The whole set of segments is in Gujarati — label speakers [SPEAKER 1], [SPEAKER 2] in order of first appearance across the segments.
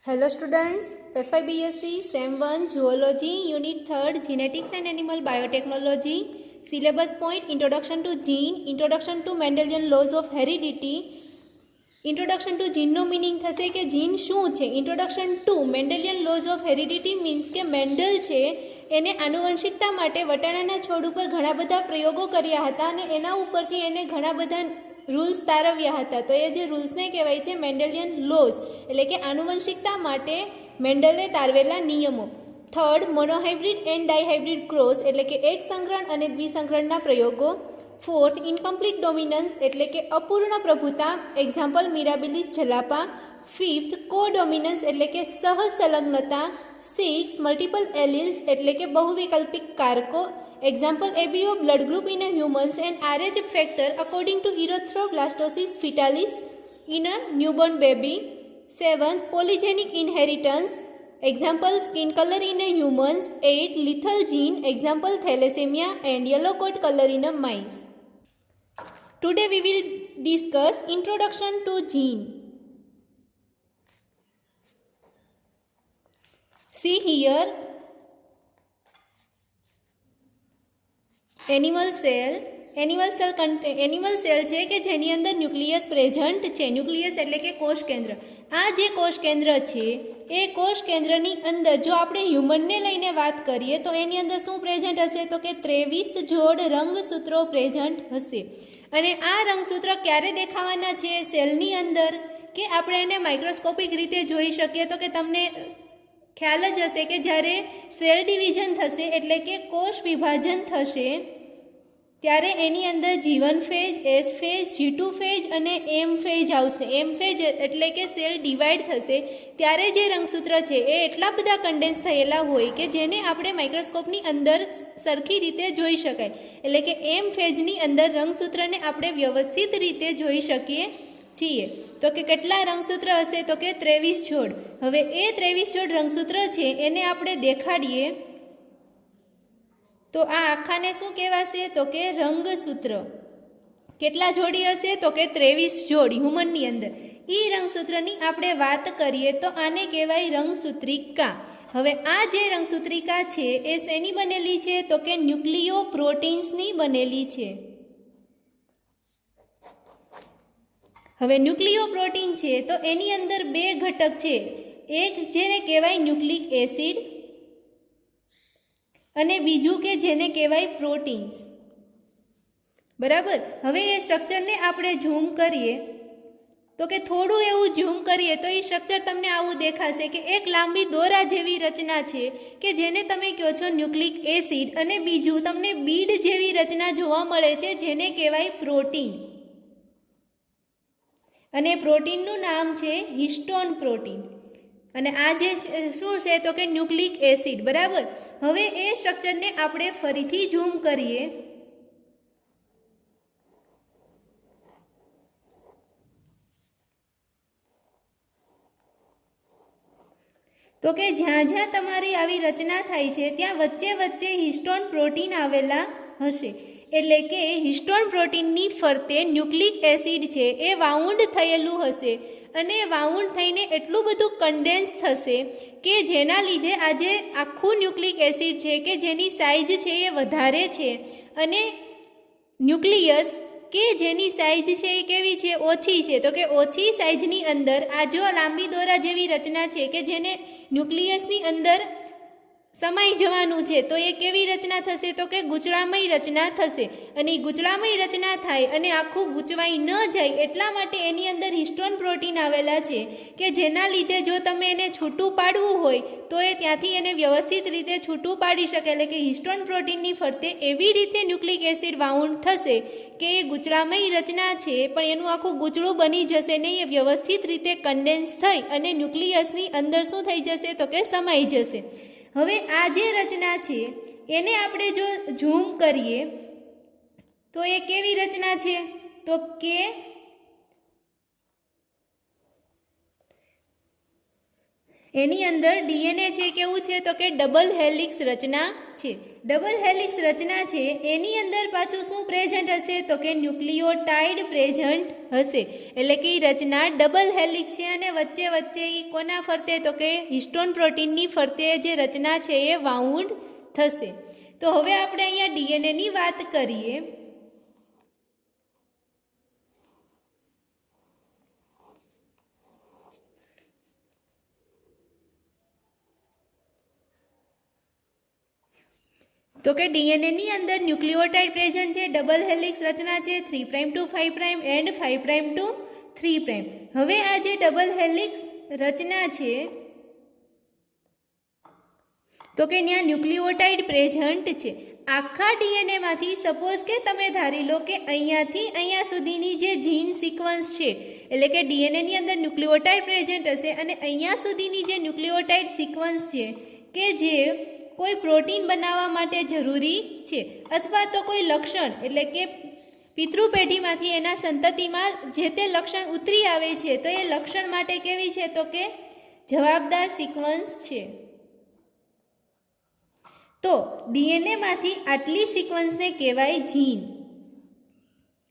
[SPEAKER 1] Hello students, FIBSc SEM 1 Zoology Unit 3rd Genetics and Animal Biotechnology Syllabus Point Introduction to Gene, Introduction to Mendelian Laws of Heredity. Introduction to જીનનો મિનિંગ થશે કે જીન શું છે. Introduction to Mendelian laws of heredity means કે મેન્ડલ છે એને આનુવંશિકતા માટે વટાણાના છોડ ઉપર ઘણા બધા પ્રયોગો કર્યા હતા અને એના ઉપરથી એને ઘણા બધા રૂલ્સ તારવ્યા હતા. તો એ જે રૂલ્સને કહેવાય છે મેન્ડેલિયન લોઝ, એટલે કે આનુવંશિકતા માટે મેન્ડલે તારવેલા નિયમો. Third, monohybrid and dihybrid cross એટલે કે એક સંકરણ અને દ્વિસંકરણના પ્રયોગો. ફોર્થ, ઇનકમ્પ્લીટ ડોમિનન્સ એટલે કે અપૂર્ણ પ્રભુતા, example Mirabilis jalapa. Fifth, codominance એટલે કે સહસંલગ્નતા. સિક્સ, મલ્ટિપલ એલિલ્સ એટલે કે બહુવૈકલ્પિક કારકો, example ABO blood group in a humans and RH factor according to erythroblastosis fetalis in a newborn baby. Seventh, polygenic inheritance, example skin colour in a humans. 8, lethal gene, example thalassemia and yellow coat colour in a mice. Today we will discuss introduction to gene. See here, animal cell છે કે જેની અંદર ન્યુક્લિયસ પ્રેઝન્ટ છે. ન્યુક્લિયસ એટલે કે કોષ કેન્દ્ર. આ જે કોષ કેન્દ્ર છે એ કોષ કેન્દ્રની અંદર જો આપણે હ્યુમનને લઈને વાત કરીએ તો એની અંદર શું પ્રેઝન્ટ હશે તો કે 23 જોડ રંગસૂત્રો પ્રેઝન્ટ હશે. અને આ રંગસૂત્ર ક્યારે દેખાવાના છે સેલની અંદર કે આપણે એને માઇક્રોસ્કોપિક રીતે જોઈ શકીએ તો કે તમને ખ્યાલ જ હશે કે જ્યારે સેલ ડિવિઝન થશે એટલે કે કોષ વિભાજન થશે ત્યારે એની અંદર G1 phase, S phase, G2 phase અને M ફેજ આવશે. M ફેજ એટલે કે સેલ ડિવાઈડ થશે ત્યારે જે રંગસૂત્ર છે એ એટલા બધા કન્ડેન્સ થયેલા હોય કે જેને આપણે માઇક્રોસ્કોપની અંદર સરખી રીતે જોઈ શકાય. એટલે કે M ફેજની અંદર રંગસૂત્રને આપણે વ્યવસ્થિત રીતે જોઈ શકીએ છીએ. તો કે કેટલા રંગસૂત્ર હશે તો કે 23 જોડ. હવે એ 23 જોડ રંગસૂત્ર છે એને આપણે દેખાડીએ તો આ આખાને શું કહેવાશે તો કે રંગસૂત્ર. કેટલા જોડી હશે તો કે 23 જોડ હ્યુમનની અંદર. એ રંગસૂત્રની આપણે વાત કરીએ તો આને કહેવાય રંગસૂત્રિકા. હવે આ જે રંગસૂત્રિકા છે એ શેની બનેલી છે તો કે ન્યુક્લિયો પ્રોટીન્સની બનેલી છે. હવે ન્યુક્લિયો પ્રોટીન છે તો એની અંદર બે ઘટક છે. એક જેને કહેવાય ન્યુક્લિક એસિડ અને બીજું કે જેને કહેવાય પ્રોટીન્સ. બરાબર. હવે એ સ્ટ્રક્ચરને આપણે ઝૂમ કરીએ તો કે થોડું એવું ઝૂમ કરીએ તો એ સ્ટ્રક્ચર તમને આવું દેખાશે કે એક લાંબી દોરા જેવી રચના છે કે જેને તમે કહો છો ન્યુક્લિક એસિડ અને બીજું તમને બીડ જેવી રચના જોવા મળે છે જેને કહેવાય પ્રોટીન. અને પ્રોટીનનું નામ છે હિસ્ટોન પ્રોટીન. અને આ જે શું છે તો કે ન્યુક્લિક એસિડ. બરાબર. હવે એ સ્ટ્રક્ચરને આપણે ફરીથી ઝૂમ કરીએ તો કે જ્યાં જ્યાં તમારી આવી રચના થાય છે ત્યાં વચ્ચે વચ્ચે હિસ્ટોન પ્રોટીન આવેલા હશે. એટલે કે હિસ્ટોન પ્રોટીનની ફરતે ન્યુક્લિક એસિડ છે એ વાઉન્ડ થયેલું હશે અને વાઉન્ડ થઈને એટલું બધું કન્ડેન્સ થશે કે જેના લીધે આ જે આખું ન્યુક્લિક એસિડ છે કે જેની સાઇઝ છે એ વધારે છે અને ન્યુક્લિયસ કે જેની સાઇઝ છે એ કેવી છે ઓછી છે. તો કે ઓછી સાઇઝની અંદર આ જો લાંબી દોરા જેવી રચના છે કે જેને ન્યુક્લિયસની અંદર સમાઈ જવાનું છે તો એ કેવી રચના થશે તો કે ગૂંચળામય રચના થશે. અને ગૂંચળામય રચના થાય અને આખું ગૂંચવાઈ ન જાય એટલા માટે એની અંદર હિસ્ટોન પ્રોટીન આવેલા છે કે જેના લીધે જો તમે એને છૂટું પાડવું હોય તો એ ત્યાંથી એને વ્યવસ્થિત રીતે છૂટું પાડી શકે. એટલે કે હિસ્ટોન પ્રોટીનની ફરતે એવી રીતે ન્યુક્લિક એસિડ વાઉન્ડ થશે કે એ ગૂંચળામય રચના છે પણ એનું આખું ગૂંચળું બની જશે નહીં, એ વ્યવસ્થિત રીતે કન્ડેન્સ થઈ અને ન્યુક્લિયસની અંદર શું થઈ જશે તો કે સમાઈ જશે. હવે આ જે રચના છે એને આપણે જો ઝૂમ કરીએ તો એ કેવી રચના છે તો કે એની અંદર ડીએનએ છે કેવું છે તો કે ડબલ હેલિક્સ રચના છે. ડબલ હેલિક્સ રચના છે એની અંદર પાછું શું પ્રેઝન્ટ હશે તો કે ન્યુક્લિયોટાઇડ પ્રેઝન્ટ હશે. એટલે કે એ રચના ડબલ હેલિક્સ છે અને વચ્ચે વચ્ચે એ કોના ફરતે તો કે હિસ્ટોન પ્રોટીનની ફરતે જે રચના છે એ વાઉન્ડ થશે. તો હવે આપણે અહીંયા ડીએનએની વાત કરીએ. તો કે ડીએનએની અંદર ન્યુક્લિયોટાઇડ પ્રેઝન્ટ છે, ડબલ હેલિક્સ રચના છે 3' to 5' એન્ડ 5' to 3'. હવે આ જે ડબલ હેલિક્સ રચના છે તો કે ત્યાં ન્યુક્લિયોટાઇડ પ્રેઝન્ટ છે. આખા ડીએનએમાંથી સપોઝ કે તમે ધારી લો કે અહીંયાથી અહીંયા સુધીની જે જીન સિક્વન્સ છે એટલે કે ડીએનએની અંદર ન્યુક્લિયોટાઇડ પ્રેઝન્ટ હશે અને અહીંયા સુધીની જે ન્યુક્લિયોટાઇડ સિક્વન્સ છે કે જે કોઈ પ્રોટીન બનાવવા માટે જરૂરી છે અથવા તો કોઈ લક્ષણ એટલે કે પિતૃપેઢીમાંથી એના સંતતિમાં જે તે લક્ષણ ઉતરી આવે છે તો એ લક્ષણ માટે કેવી છે તો કે જવાબદાર સિક્વન્સ છે. તો ડીએનએમાંથી આટલી સિક્વન્સને કહેવાય જીન.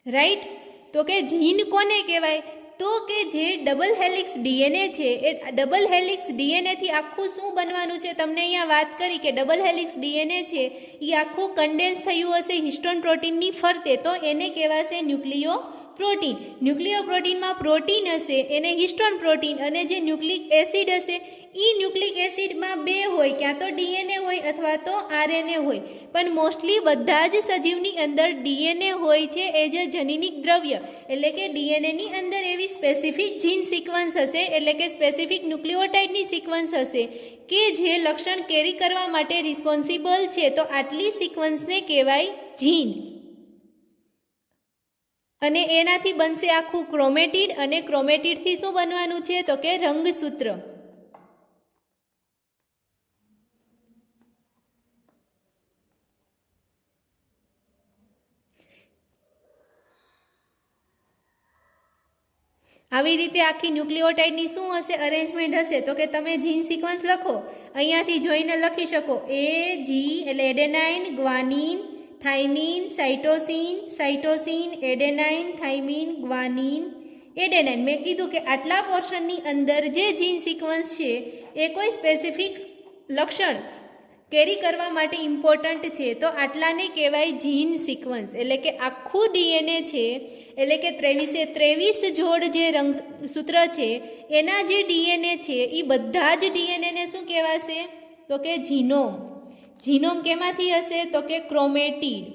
[SPEAKER 1] રાઈટ. તો કે જીન કોને કહેવાય તો કે જે ડબલ હેલિક્સ ડીએનએ છે એ ડબલ હેલિક્સ ડીએનએથી આખું શું બનવાનું છે તમને અહીંયા વાત કરી કે ડબલ હેલિક્સ ડીએનએ છે એ આખું કન્ડેન્સ થયું હશે હિસ્ટોન પ્રોટીનની ફરતે તો એને કહેવાશે ન્યુક્લિયો પ્રોટીન. ન્યુક્લિયો પ્રોટીનમાં પ્રોટીન હશે એને હિસ્ટોન પ્રોટીન અને જે ન્યુક્લિક એસિડ હશે એ ન્યુક્લિક એસિડમાં બે હોય ક્યાં તો ડીએનએ હોય અથવા તો આરએનએ હોય પણ મોસ્ટલી બધા જ સજીવની અંદર ડીએનએ હોય છે એ જે જનીનિક દ્રવ્ય એટલે કે ડીએનએની અંદર એવી સ્પેસિફિક જીન સિક્વન્સ હશે એટલે કે સ્પેસિફિક ન્યુક્લિયોટાઇડની સિક્વન્સ હશે કે જે લક્ષણ કેરી કરવા માટે રિસ્પોન્સિબલ છે તો આટલી સિક્વન્સને કહેવાય જીન. અને એનાથી બનશે આખું ક્રોમેટિડ અને ક્રોમેટિડથી શું બનવાનું છે તો કે રંગસૂત્ર. આવી રીતે આખી ન્યુક્લિયોટાઇડની શું હશે અરેન્જમેન્ટ હશે તો કે તમે જીન સિક્વન્સ લખો અહીંયાથી જોઈને લખી શકો AG એટલે adenine, guanine, thiamine, cytosine, adenine, thiamine, guanine, adenine. મેં કીધું કે આટલા પોર્શનની અંદર જે જીન સિક્વન્સ છે એ કોઈ સ્પેસિફિક લક્ષણ કેરી કરવા માટે ઇમ્પોર્ટન્ટ છે તો આટલાને કહેવાય જીન સિક્વન્સ. એટલે કે આખું ડીએનએ છે એટલે કે 23 જોડ જે રંગસૂત્ર છે એના જે ડીએનએ છે એ બધા જ ડીએનએને શું કહેવાશે તો કે જીનોમ. જીનોમ કેમાંથી હશે તો કે ક્રોમેટિડ.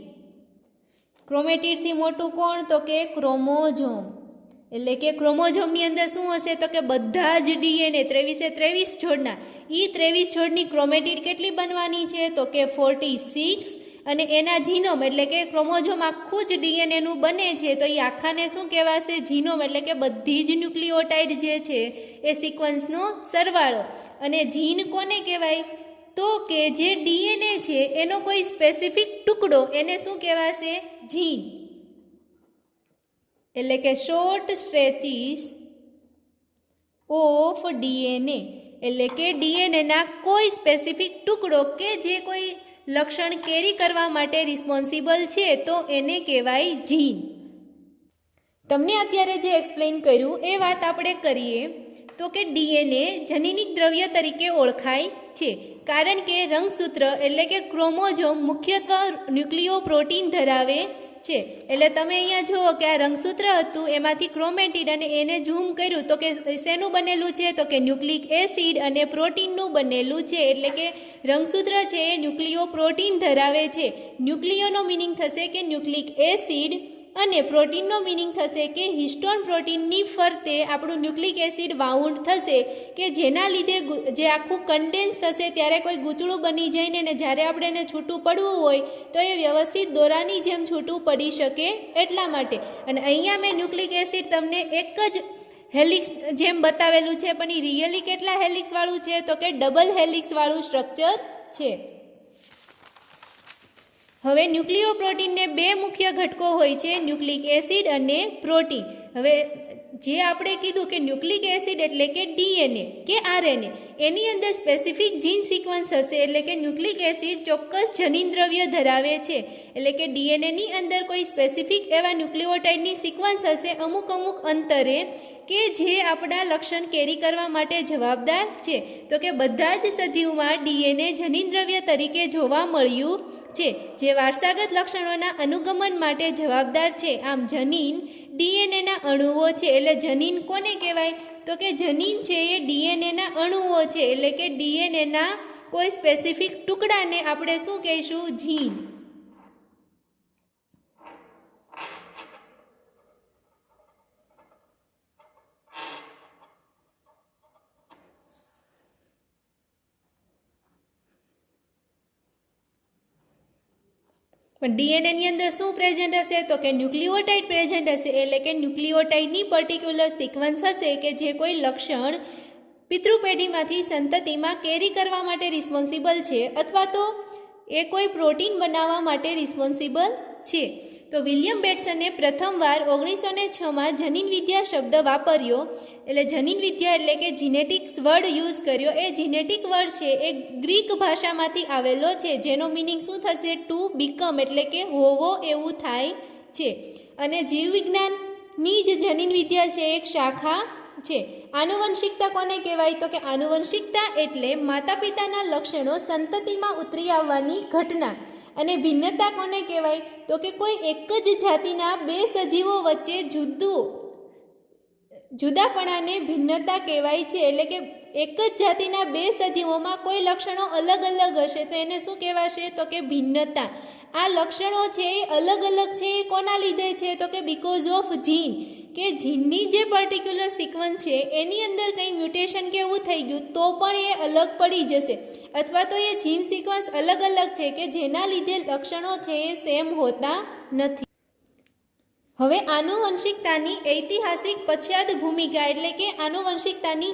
[SPEAKER 1] ક્રોમેટિડથી મોટું કોણ તો કે ક્રોમોઝોમ. એટલે કે ક્રોમોઝોમની અંદર શું હશે તો કે બધા જ ડીએનએ 23 જોડના એ 23 જોડની ક્રોમેટિડ કેટલી બનવાની છે તો કે 46 અને એના જીનોમ એટલે કે ક્રોમોઝોમ આખું જ ડીએનએનું બને છે તો એ આખાને શું કહેવાશે જીનોમ. એટલે કે બધી જ ન્યુક્લિયોટાઇડ જે છે એ સિક્વન્સનો સરવાળો. અને જીન કોને કહેવાય તો કે જે ડીએનએ છે એનો કોઈ સ્પેસિફિક ટુકડો એને શું કહેવાશે જીન. એટલે કે શોર્ટ સ્ટ્રેચીસ ઓફ ડીએનએ એટલે કે ડીએનએના કોઈ સ્પેસિફિક ટુકડો કે જે કોઈ લક્ષણ કેરી કરવા માટે રિસ્પોન્સિબલ છે તો એને કહેવાય જીન. તમને અત્યારે જે એક્સપ્લેન કર્યું એ વાત આપણે કરીએ તો કે ડીએનએ જનીનિક દ્રવ્ય તરીકે ઓળખાય છે કારણ કે રંગસૂત્ર એટલે કે ક્રોમોઝોમ મુખ્યત્વે ન્યુક્લિયો પ્રોટીન ધરાવે છે. એટલે તમે અહીંયા જુઓ કે આ રંગસૂત્ર હતું એમાંથી ક્રોમેટિડ અને એને ઝૂમ કર્યું તો કે શેનું બનેલું છે તો કે ન્યુક્લિક એસિડ અને પ્રોટીનનું બનેલું છે. એટલે કે રંગસૂત્ર છે એ ન્યુક્લિયો પ્રોટીન ધરાવે છે. ન્યુક્લિયોનો મિનિંગ થશે કે ન્યુક્લિક એસિડ અને પ્રોટીનનો મિનિંગ થશે કે હિસ્ટોન પ્રોટીનની ફરતે આપણું ન્યુક્લિક એસિડ વાઉન્ડ થશે કે જેના લીધે જે આખું કન્ડેન્સ થશે ત્યારે કોઈ ગૂંચળું બની જઈને ને જ્યારે આપણે એને છૂટું પડવું હોય તો એ વ્યવસ્થિત દોરાની જેમ છૂટું પડી શકે એટલા માટે. અને અહીંયા મેં ન્યુક્લિક એસિડ તમને એક જ હેલિક્સ જેમ બતાવેલું છે પણ એ રિયલી કેટલા હેલિક્સવાળું છે તો કે ડબલ હેલિક્સવાળું સ્ટ્રક્ચર છે. હવે ન્યુક્લિયો પ્રોટીનને બે મુખ્ય ઘટકો હોય છે ન્યુક્લિક એસિડ અને પ્રોટીન. હવે જે આપણે કીધું કે ન્યુક્લિક એસિડ એટલે કે ડીએનએ કે આરએનએ એની અંદર સ્પેસિફિક જીન સિક્વન્સ હશે, એટલે કે ન્યુક્લિક એસિડ ચોક્કસ જનીન દ્રવ્ય ધરાવે છે, એટલે કે ડીએનએની અંદર કોઈ સ્પેસિફિક એવા ન્યુક્લિઓટાઇડની સિક્વન્સ હશે અમુક અંતરે કે જે આપણા લક્ષણ કેરી કરવા માટે જવાબદાર છે. તો કે બધા જ સજીવમાં ડીએનએ જનીન દ્રવ્ય તરીકે જોવા મળ્યું છે, જે વારસાગત લક્ષણોના અનુગમન માટે જવાબદાર છે. આમ જનીન ડીએનએના અણુઓ છે, એટલે જનીન કોને કહેવાય? તો કે જનીન છે એ ડીએનએના અણુઓ છે, એટલે કે ડીએનએના કોઈ સ્પેસિફિક ટુકડાને આપણે શું કહીશું? જીન. પણ ડીએનએની અંદર શું પ્રેઝન્ટ હશે? તો કે ન્યુક્લિઓટાઇડ પ્રેઝન્ટ હશે, એટલે કે ન્યુક્લિઓટાઇડની પર્ટિક્યુલર સિક્વન્સ હશે કે જે કોઈ લક્ષણ પિતૃપેઢીમાંથી સંતતિમાં કેરી કરવા માટે રિસ્પોન્સિબલ છે, અથવા તો એ કોઈ પ્રોટીન બનાવવા માટે રિસ્પોન્સિબલ છે. તો વિલિયમ બેટ્સને પ્રથમવાર 1906માં જનીનવિદ્યા શબ્દ વાપર્યો, એટલે જનીનવિદ્યા એટલે કે જીનેટિક્સ વર્ડ યુઝ કર્યો. એ જીનેટિક વર્ડ છે એ ગ્રીક ભાષામાંથી આવેલો છે, જેનો મિનિંગ શું થશે? ટુ બીકમ, એટલે કે હોવો એવું થાય છે. અને જીવવિજ્ઞાનની જ જનીનવિદ્યા છે એક શાખા છે. આનુવંશિકતા કોને કહેવાય? તો કે આનુવંશિકતા એટલે માતા પિતાના લક્ષણો સંતતિમાં ઉતરી આવવાની ઘટના. અને ભિન્નતા કોને કહેવાય? તો કે કોઈ એક જ જાતિના બે સજીવો વચ્ચે જુદાપણાને ભિન્નતા કહેવાય છે, એટલે કે એક જ જાતિના બે સજીવોમાં કોઈ લક્ષણો અલગ અલગ હશે તો એને શું કહેવાશે? તો કે ભિન્નતા. આ લક્ષણો છે એ અલગ અલગ છે એ કોના લીધે છે? તો કે બીકોઝ ઓફ જીન, કે જીનની જે પર્ટિક્યુલર સિક્વન્સ છે એની અંદર કંઈ મ્યુટેશન કે એવું થઈ ગયું તો પણ એ અલગ પડી જશે, અથવા તો એ જીન સિક્વન્સ અલગ અલગ છે કે જેના લીધે લક્ષણો છે એ સેમ હોતા નથી. હવે આનુવંશિકતાની ઐતિહાસિક પશ્ચાત ભૂમિકા એટલે કે આનુવંશિકતાની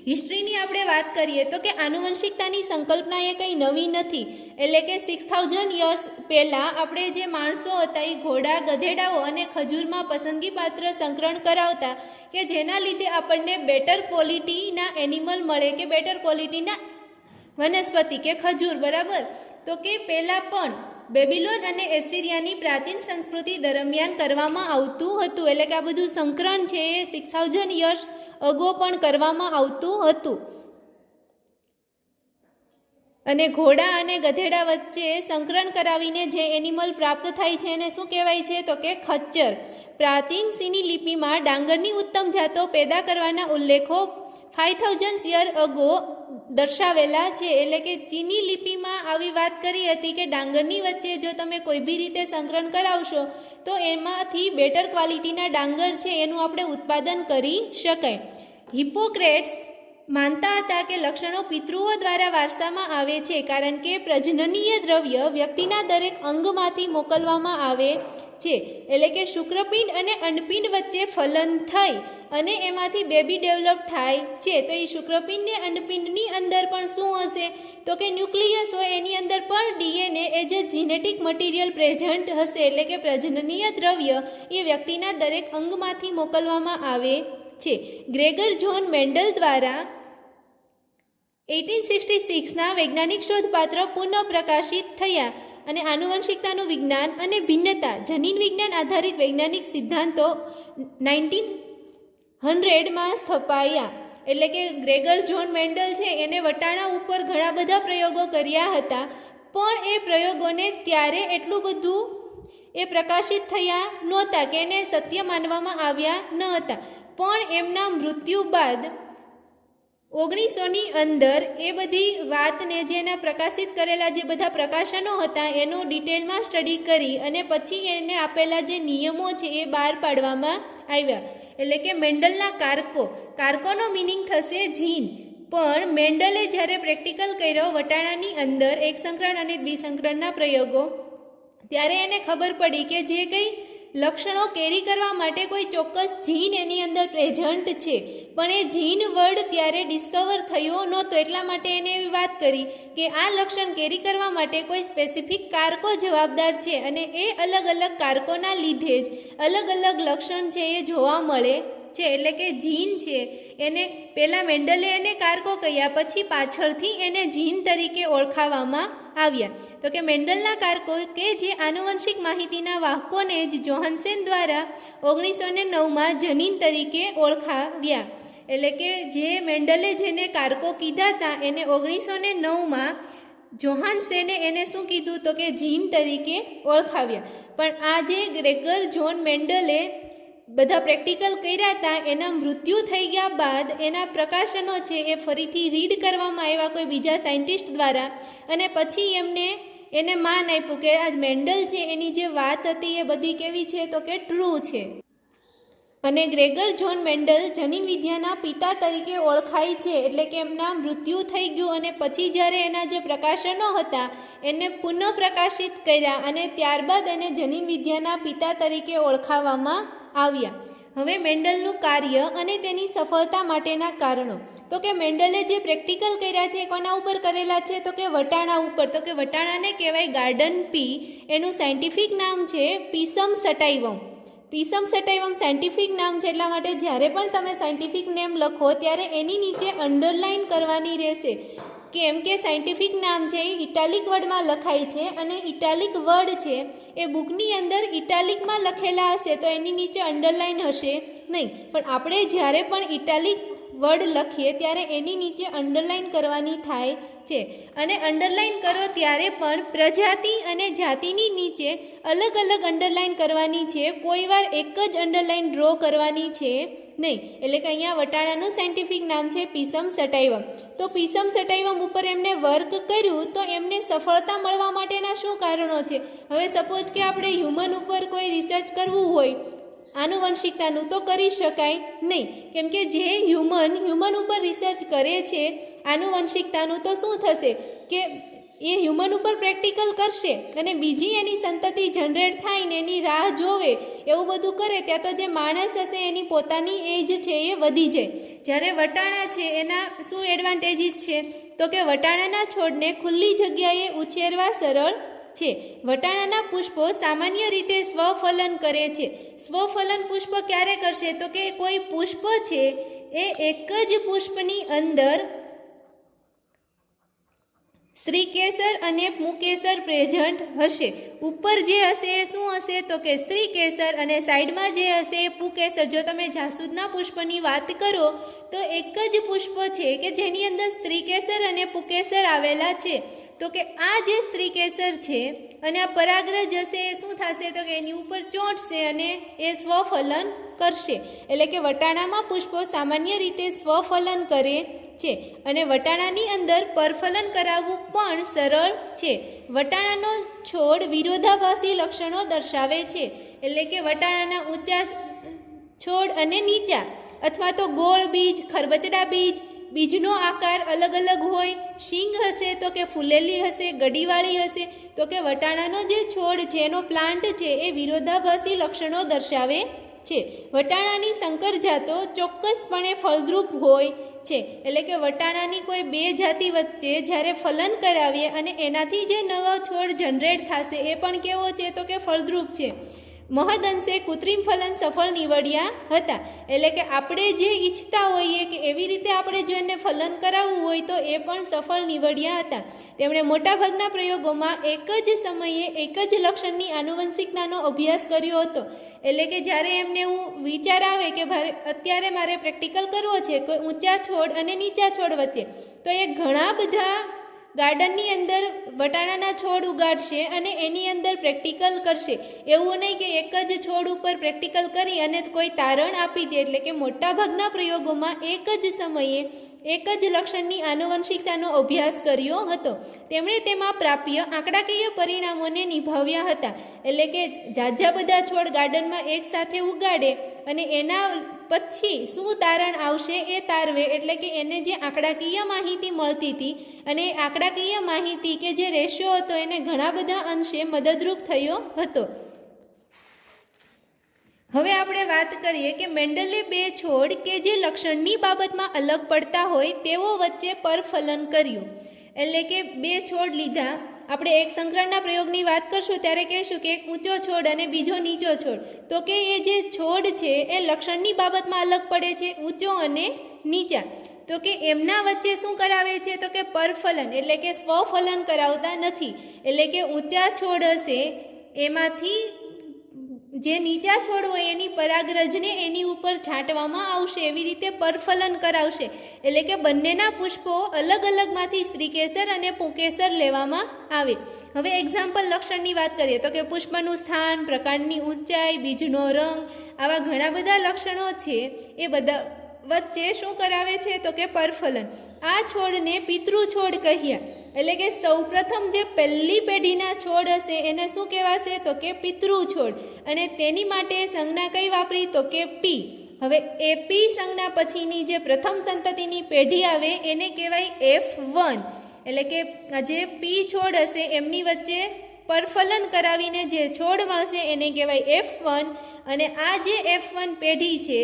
[SPEAKER 1] હિસ્ટ્રીની આપણે વાત કરીએ તો કે આનુવંશિકતાની સંકલ્પના એ કંઈ નવી નથી. એટલે કે 6000 યર્સ પહેલાં આપણે જે માણસો હતા એ ઘોડા, ગધેડાઓ અને ખજૂરમાં પસંદગીપાત્ર સંકરણ કરાવતા કે જેના લીધે આપણને બેટર ક્વોલિટીના એનિમલ મળે કે બેટર ક્વોલિટીના વનસ્પતિ કે ખજૂર, બરાબર. તો કે પહેલાં પણ બેબીલોન અને એસિરિયાની પ્રાચીન સંસ્કૃતિ દરમિયાન કરવામાં આવતું હતું, એટલે કે આ બધું સંકરણ છે એ 6000 યર્સ અગો પણ કરવામાં આવતું હતું. અને ઘોડા અને ગધેડા વચ્ચે સંકરણ કરાવીને જે એનિમલ પ્રાપ્ત થાય છે એને શું કહેવાય છે? તો કે ખચ્ચર. પ્રાચીન ચીની લિપિમાં ડાંગરની ઉત્તમ જાતો પેદા કરવાના ઉલ્લેખો 5000 યર અગો દર્શાવેલા છે, એટલે કે ચીની લિપિમાં આવી વાત કરી હતી કે ડાંગરની વચ્ચે જો તમે કોઈ બી રીતે સંકરણ કરાવશો તો એમાંથી બેટર ક્વોલિટીના ડાંગર છે એનું આપણે ઉત્પાદન કરી શકાય. હિપોક્રેટ્સ માનતા હતા કે લક્ષણો પિતૃઓ દ્વારા વારસામાં આવે છે, કારણ કે પ્રજનનીય દ્રવ્ય વ્યક્તિના દરેક અંગમાંથી મોકલવામાં આવે છે, એટલે કે શુક્રપિંડ અને અંડપિંડ વચ્ચે ફલન થઈ અને એમાંથી બેબી ડેવલપ થાય છે. તો એ શુક્રપિંડ ને અંડપિંડની અંદર પણ શું હશે? તો કે ન્યુક્લિયસ હોય, એની અંદર પણ DNA as a genetic material present હશે, એટલે કે પ્રજનનીય દ્રવ્ય એ વ્યક્તિના દરેક અંગમાંથી મોકલવામાં આવે છે. ગ્રેગર જોન મેન્ડલ દ્વારા 1866ના વૈજ્ઞાનિક શોધપાત્ર પુનઃ પ્રકાશિત થયા અને આનુવંશિકતાનું વિજ્ઞાન અને ભિન્નતા જનીન વિજ્ઞાન આધારિત વૈજ્ઞાનિક સિદ્ધાંતો 1900માં સ્થપાયા. એટલે કે ગ્રેગર જોન મેન્ડલ છે એને વટાણા ઉપર ઘણા બધા પ્રયોગો કર્યા હતા, પણ એ પ્રયોગોને ત્યારે એટલું બધું એ પ્રકાશિત થયા નહોતા કે એને સત્ય માનવામાં આવ્યા ન હતા. પણ એમના મૃત્યુ બાદ 1900ની અંદર એ બધી વાતને જેના પ્રકાશિત કરેલા જે બધા પ્રકાશનો હતા એનો ડિટેલમાં સ્ટડી કરી અને પછી એને આપેલા જે નિયમો છે એ બહાર પાડવામાં આવ્યા. એટલે કે મેન્ડલના કાર્કોનો મિનિંગ થશે જીન. પણ મેન્ડલે જ્યારે પ્રેક્ટિકલ કર્યો વટાણાની અંદર એક સંકરણ અને દ્વિસંકરણના પ્રયોગો, ત્યારે એને ખબર પડી કે જે કંઈ લક્ષણો કેરી કરવા માટે કોઈ ચોક્કસ જીન એની અંદર પ્રેઝન્ટ છે, પણ એ જીન વર્ડ ત્યારે ડિસ્કવર થયો નહોતો. એટલા માટે એને એવી વાત કરી કે આ લક્ષણ કેરી કરવા માટે કોઈ સ્પેસિફિક કારકો જવાબદાર છે અને એ અલગ અલગ કારકોના લીધે જ અલગ અલગ લક્ષણ છે એ જોવા મળે છે એટલે કે જીન છે એને પહેલાં મેન્ડલે એને કારકો કહ્યા, પછી પાછળથી એને જીન તરીકે ઓળખાવવામાં આવ્યા. તો કે મેન્ડલના કારકો કે જે આનુવંશિક માહિતીના વાહકોને જ જોહાન્સન દ્વારા 1909માં જનીન તરીકે ઓળખાવ્યા. એટલે કે જે મેન્ડલે જેને કારકો કીધા હતા એને 1909માં જોહાન્સને એને શું કીધું તો કે જીન તરીકે ઓળખાવ્યા. પણ આ જે ગ્રેગર જોન મેન્ડલે બધા પ્રેક્ટિકલ કર્યા હતા એના મૃત્યુ થઈ ગયા બાદ એના પ્રકાશનો છે એ ફરીથી રીડ કરવામાં આવ્યા કોઈ બીજા સાયન્ટિસ્ટ દ્વારા, અને પછી એને માન આપ્યું કે આ મેન્ડલ છે એની જે વાત હતી એ બધી કેવી છે તો કે ટ્રુ છે. અને ગ્રેગર જોન મેન્ડલ જનીન વિદ્યાના પિતા તરીકે ઓળખાય છે. એટલે કે એમના મૃત્યુ થઈ ગયું અને પછી જ્યારે એના જે પ્રકાશનો હતા એને પુનઃ પ્રકાશિત કર્યા અને ત્યારબાદ એને જનીન વિદ્યાના પિતા તરીકે ઓળખાવવામાં આવ્યા. હવે મેન્ડલનું કાર્ય અને તેની સફળતા માટેના કારણો. તો કે મેન્ડલે જે પ્રેક્ટિકલ કર્યા છે કોના ઉપર કરેલા છે તો કે વટાણા ઉપર. તો કે વટાણાને કહેવાય ગાર્ડન પી, એનું સાયન્ટિફિક નામ છે પીસમ સટાઇવમ. પીસમ સટાઇવમ સાયન્ટિફિક નામ છે, એટલા માટે જ્યારે પણ તમે સાયન્ટિફિક નેમ લખો ત્યારે એની નીચે અંડરલાઇન કરવાની રહેશે. કેમ કે સાયન્ટિફિક નામ છે એ ઇટાલિક વર્ડમાં લખાય છે અને ઇટાલિક વર્ડ છે એ બુકની અંદર ઇટાલિકમાં લખેલા હશે તો એની નીચે અંડરલાઇન હશે નહીં. પણ આપણે જ્યારે પણ ઇટાલિક વર્ડ લખીએ ત્યારે એની નીચે અંડરલાઇન કરવાની થાય છે. અને અંડરલાઇન કરો ત્યારે પણ પ્રજાતિ અને જાતિની નીચે અલગ અલગ અંડરલાઇન કરવાની છે, કોઈ વાર એક જ અંડરલાઇન ડ્રો કરવાની છે નહીં. એટલે કે અહીંયા વટાણાનું સાયન્ટિફિક નામ છે પીસમ સટાઇવમ. તો પીસમ સટાઇવમ ઉપર એમને વર્ક કર્યું તો એમને સફળતા મળવા માટેના શું કારણો છે. હવે સપોઝ કે આપણે હ્યુમન ઉપર કોઈ રિસર્ચ કરવું હોય આનુવંશિકતાનું તો કરી શકાય નહીં, કેમ કે જે હ્યુમન ઉપર રિસર્ચ કરે છે આનુવંશિકતાનું તો શું થશે કે એ હ્યુમન ઉપર પ્રેક્ટિકલ કરશે અને બીજી એની સંતતિ જનરેટ થાય ને એની રાહ જોવે એવું બધું કરે ત્યાં તો જે માણસ હશે એની પોતાની એજ છે એ વધી જાય. જ્યારે વટાણા છે એના શું એડવાન્ટેજીસ છે તો કે વટાણાના છોડને ખુલ્લી જગ્યાએ ઉછેરવા સરળ છે. વટાણાના પુષ્પો સામાન્ય રીતે સ્વફલન કરે છે. સ્વફલન પુષ્પ ક્યારે કરશે તો કે કોઈ પુષ્પ છે એ એક જ પુષ્પની અંદર સ્ત્રીકેસર અને પુંકેસર પ્રેઝન્ટ હશે. ઉપર જે હશે એ શું હશે તો કે સ્ત્રીકેસર અને સાઈડમાં જે હશે એ પુંકેસર. જો તમે જાસૂદના પુષ્પની વાત કરો તો એક જ પુષ્પ છે કે જેની અંદર સ્ત્રીકેસર અને પુંકેસર આવેલા છે. તો કે આ જે સ્ત્રીકેસર છે અને આ પરાગરજ હશે એ શું થશે તો કે એની ઉપર ચોંટશે અને એ સ્વફલન કરશે. એટલે કે વટાણામાં પુષ્પો સામાન્ય રીતે સ્વફલન કરે છે અને વટાણાની અંદર પરફલન કરાવવું પણ સરળ છે. વટાણાનો છોડ વિરોધાભાસી લક્ષણો દર્શાવે છે. એટલે કે વટાણાના ઊંચા છોડ અને નીચા અથવા તો ગોળ બીજ, ખરબચડા બીજ, બીજનો આકાર અલગ અલગ હોય, શીંગ હશે તો કે ફૂલેલી હશે, ગડીવાળી હશે. તો કે વટાણાનો જે છોડ છે એનો પ્લાન્ટ છે એ વિરોધાભાસી લક્ષણો દર્શાવે છે. વટાણાની સંકર જાતો ચોક્કસપણે ફળદ્રુપ હોય છે. એટલે કે વટાણાની કોઈ બે જાતિ વચ્ચે જ્યારે ફલન કરાવીએ અને એનાથી જે નવો છોડ જનરેટ થશે એ પણ કેવો છે તો કે ફળદ્રુપ છે. મહદઅંશે કૃત્રિમ ફલન સફળ નીવડ્યા હતા. એટલે કે આપણે જે ઈચ્છતા હોઈએ કે એવી રીતે આપણે જો એને ફલન કરાવવું હોય તો એ પણ સફળ નીવડ્યા હતા. તેમણે મોટાભાગના પ્રયોગોમાં એક જ સમયે એક જ લક્ષણની આનુવંશિકતાનો અભ્યાસ કર્યો હતો. એટલે કે જ્યારે એમને એવું વિચાર આવે કે અત્યારે મારે પ્રેક્ટિકલ કરવો છે કોઈ ઊંચા છોડ અને નીચા છોડ વચ્ચે, તો એ ઘણા બધા ગાર્ડનની અંદર વટાણાના છોડ ઉગાડશે અને એની અંદર પ્રેક્ટિકલ કરશે. એવું નહીં કે એક જ છોડ ઉપર પ્રેક્ટિકલ કરી અને કોઈ તારણ આપી દે. એટલે કે મોટાભાગના પ્રયોગોમાં એક જ સમયે એક જ લક્ષણની આનુવંશિકતાનો અભ્યાસ કર્યો હતો. તેમણે તેમાં પ્રાપ્ય આંકડાકીય પરિણામોને નિભાવ્યા હતા. એટલે કે ઝાઝા બધા છોડ ગાર્ડનમાં એકસાથે ઉગાડે અને એના પછી શું તારણ આવશે એ તારવે. એટલે કે એને જે આંકડાકીય માહિતી મળતી હતી અને એ આંકડાકીય માહિતી કે જે રેશિયો હતો એને ઘણા બધા અંશે મદદરૂપ થયો હતો. હવે આપણે વાત કરીએ કે મેન્ડલે બે છોડ કે જે લક્ષણની બાબતમાં અલગ પડતા હોય તેઓ વચ્ચે પરફલન કર્યું. એટલે કે બે છોડ લીધા આપણે એક સંકરણના પ્રયોગની વાત કરશું ત્યારે કહીશું કે એક ઊંચો છોડ અને બીજો નીચો છોડ, તો કે એ જે છોડ છે એ લક્ષણની બાબતમાં અલગ પડે છે, ઊંચો અને નીચા. તો કે એમના વચ્ચે શું કરાવે છે તો કે પરફલન એટલે કે સ્વફલન કરાવતા નથી. એટલે કે ઊંચા છોડ હશે એમાંથી જે નીચા છોડ હોય એની પરાગરજને એની ઉપર છાંટવામાં આવશે, એવી રીતે પરફલન કરાવશે. એટલે કે બંનેના પુષ્પો અલગ અલગમાંથી સ્ત્રીકેસર અને પુંકેસર લેવામાં આવે. હવે એક્ઝામ્પલ લક્ષણની વાત કરીએ તો કે પુષ્પનું સ્થાન, પ્રકાંડની ઊંચાઈ, બીજનો રંગ, આવા ઘણા બધા લક્ષણો છે. એ બધા વચ્ચે શું કરાવે છે તો કે પરફલન. આ છોડને પિતૃ છોડ કહ્યા. એટલે કે સૌપ્રથમ જે પહેલી પેઢીના છોડ હશે એને શું કહેવાશે તો કે પિતૃ છોડ, અને તેની માટે સંજ્ઞા કઈ વાપરી તો કે પી. હવે એ પી સંજ્ઞા પછીની જે પ્રથમ સંતતિની પેઢી આવે એને કહેવાય F1. એટલે કે જે પી છોડ હશે એમની વચ્ચે પરફલન કરાવીને જે છોડ મળશે એને કહેવાય F1. અને આ જે F1 પેઢી છે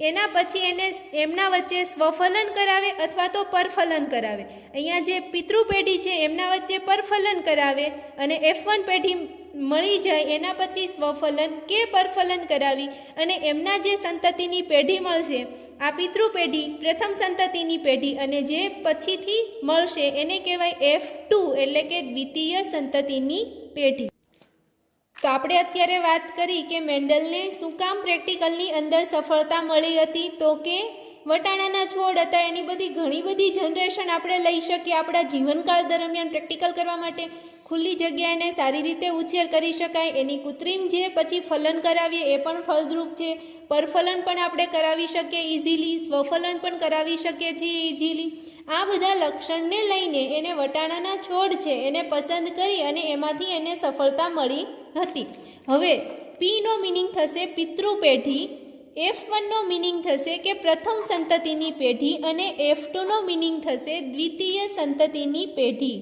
[SPEAKER 1] એના પછી એને એમના વચ્ચે સ્વફલન કરાવે અથવા તો પરફલન કરાવે. અહીંયા જે પિતૃ પેઢી છે એમના વચ્ચે પરફલન કરાવે અને F1 પેઢી મળી જાય એના પછી સ્વફલન કે પરફલન કરાવી અને એમના જે સંતતિની પેઢી મળશે, આ પિતૃ પેઢી, પ્રથમ સંતતિની પેઢી, અને જે પછીથી મળશે એને કહેવાય F2 એટલે કે દ્વિતીય સંતતિની પેઢી. તો આપણે અત્યારે વાત કરી કે મેન્ડલને શું કામ પ્રેક્ટિકલની અંદર સફળતા મળી હતી, તો કે વટાણાના છોડ હતા એની બધી ઘણી બધી જનરેશન આપણે લઈ શકીએ આપણા જીવનકાળ દરમિયાન પ્રેક્ટિકલ કરવા માટે. ખુલ્લી જગ્યાએ સારી રીતે ઉછેર કરી શકાય. એની કૃત્રિમ જે પછી ફલન કરાવીએ એ પણ ફળદ્રુપ છે. પરફલન પણ આપણે કરાવી શકીએ ઇઝીલી, સ્વફલન પણ કરાવી શકીએ છીએ ઇઝીલી. આ બધા લક્ષણને લઈને એને વટાણાના છોડ છે એને પસંદ કરી અને એમાંથી એને સફળતા મળી હતી. હવે પીનો મિનિંગ થશે પિતૃ પેઢી, F1નો મિનિંગ થશે કે પ્રથમ સંતતિની પેઢી અને F2નો મિનિંગ થશે દ્વિતીય સંતતિની પેઢી.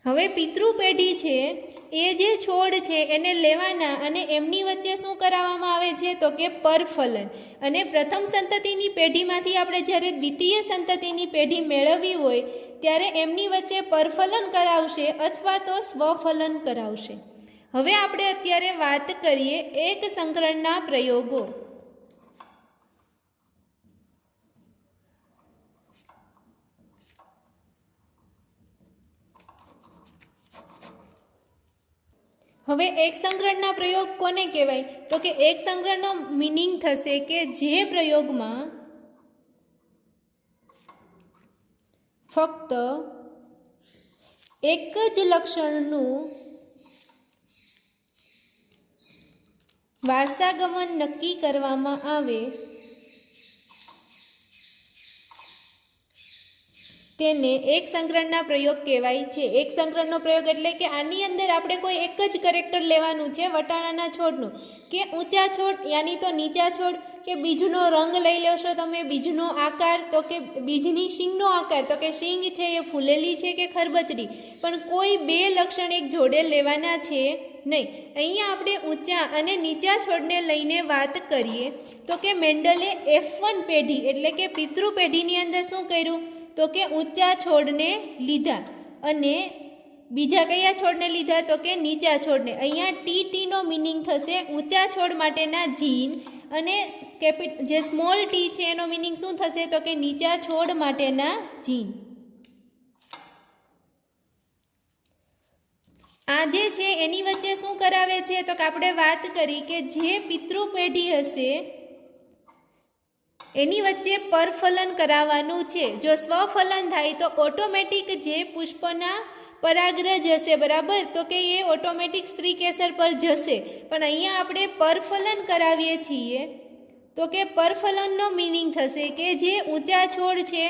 [SPEAKER 1] હવે પિતૃ પેઢી છે એ જે છોડ છે એને લેવાના અને એમની વચ્ચે શું કરાવવામાં આવે છે તો કે પરફલન. અને પ્રથમ સંતતિની પેઢીમાંથી આપણે જ્યારે દ્વિતીય સંતતિની પેઢી મેળવવી હોય ત્યારે એમની વચ્ચે પરફલન કરાવશે અથવા તો સ્વફલન કરાવશે. હવે આપણે અત્યારે વાત કરીએ એક સંકરણના પ્રયોગો. હવે એક સંકરણના પ્રયોગ કોને કહેવાય તો કે એક સંકરણનો મિનિંગ થશે કે જે પ્રયોગમાં ફક્ત એક જ લક્ષણનું વારસાગમન નક્કી કરવામાં આવે તેને એક સંકરણના પ્રયોગ કહેવાય છે. એક સંકરણનો પ્રયોગ એટલે કે આની અંદર આપણે કોઈ એક જ કેરેક્ટર લેવાનું છે વટાણાના છોડનું, કે ઊંચા છોડ યાની તો નીચા છોડ, કે બીજનો રંગ લઈ લેશો તમે, બીજનો આકાર તો કે બીજની શીંગનો આકાર તો કે શીંગ છે એ ફૂલેલી છે કે ખરબચડી, પણ કોઈ બે લક્ષણ એક જોડે લેવાના છે નહીં. અહીંયા આપણે ઊંચા અને નીચા છોડને લઈને વાત કરીએ તો કે મેન્ડલે F1 પેઢી એટલે કે પિતૃ પેઢીની અંદર શું કર્યું તો કે ઊંચા છોડને લીધા અને બીજા કયા છોડને લીધા તો કે નીચા છોડને. અહીંયા ટીનો મિનિંગ થશે ઊંચા છોડ માટેના જીન અને જે સ્મોલ ટી છે એનો મિનિંગ શું થશે તો કે નીચા છોડ માટેના જીન. આ જે છે એની વચ્ચે શું કરાવે છે તો કે આપણે વાત કરી કે જે પિતૃ પેઢી હશે એની વચ્ચે પરફલન કરાવવાનું છે. જો સ્વફલન થાય તો ઓટોમેટિક જે પુષ્પના પરાગરજ હશે બરાબર તો કે એ ઓટોમેટિક સ્ત્રી કેસર પર જશે, પણ અહીંયા આપણે પરફલન કરાવીએ છીએ તો કે પરફલનનો મિનિંગ થશે કે જે ઊંચા છોડ છે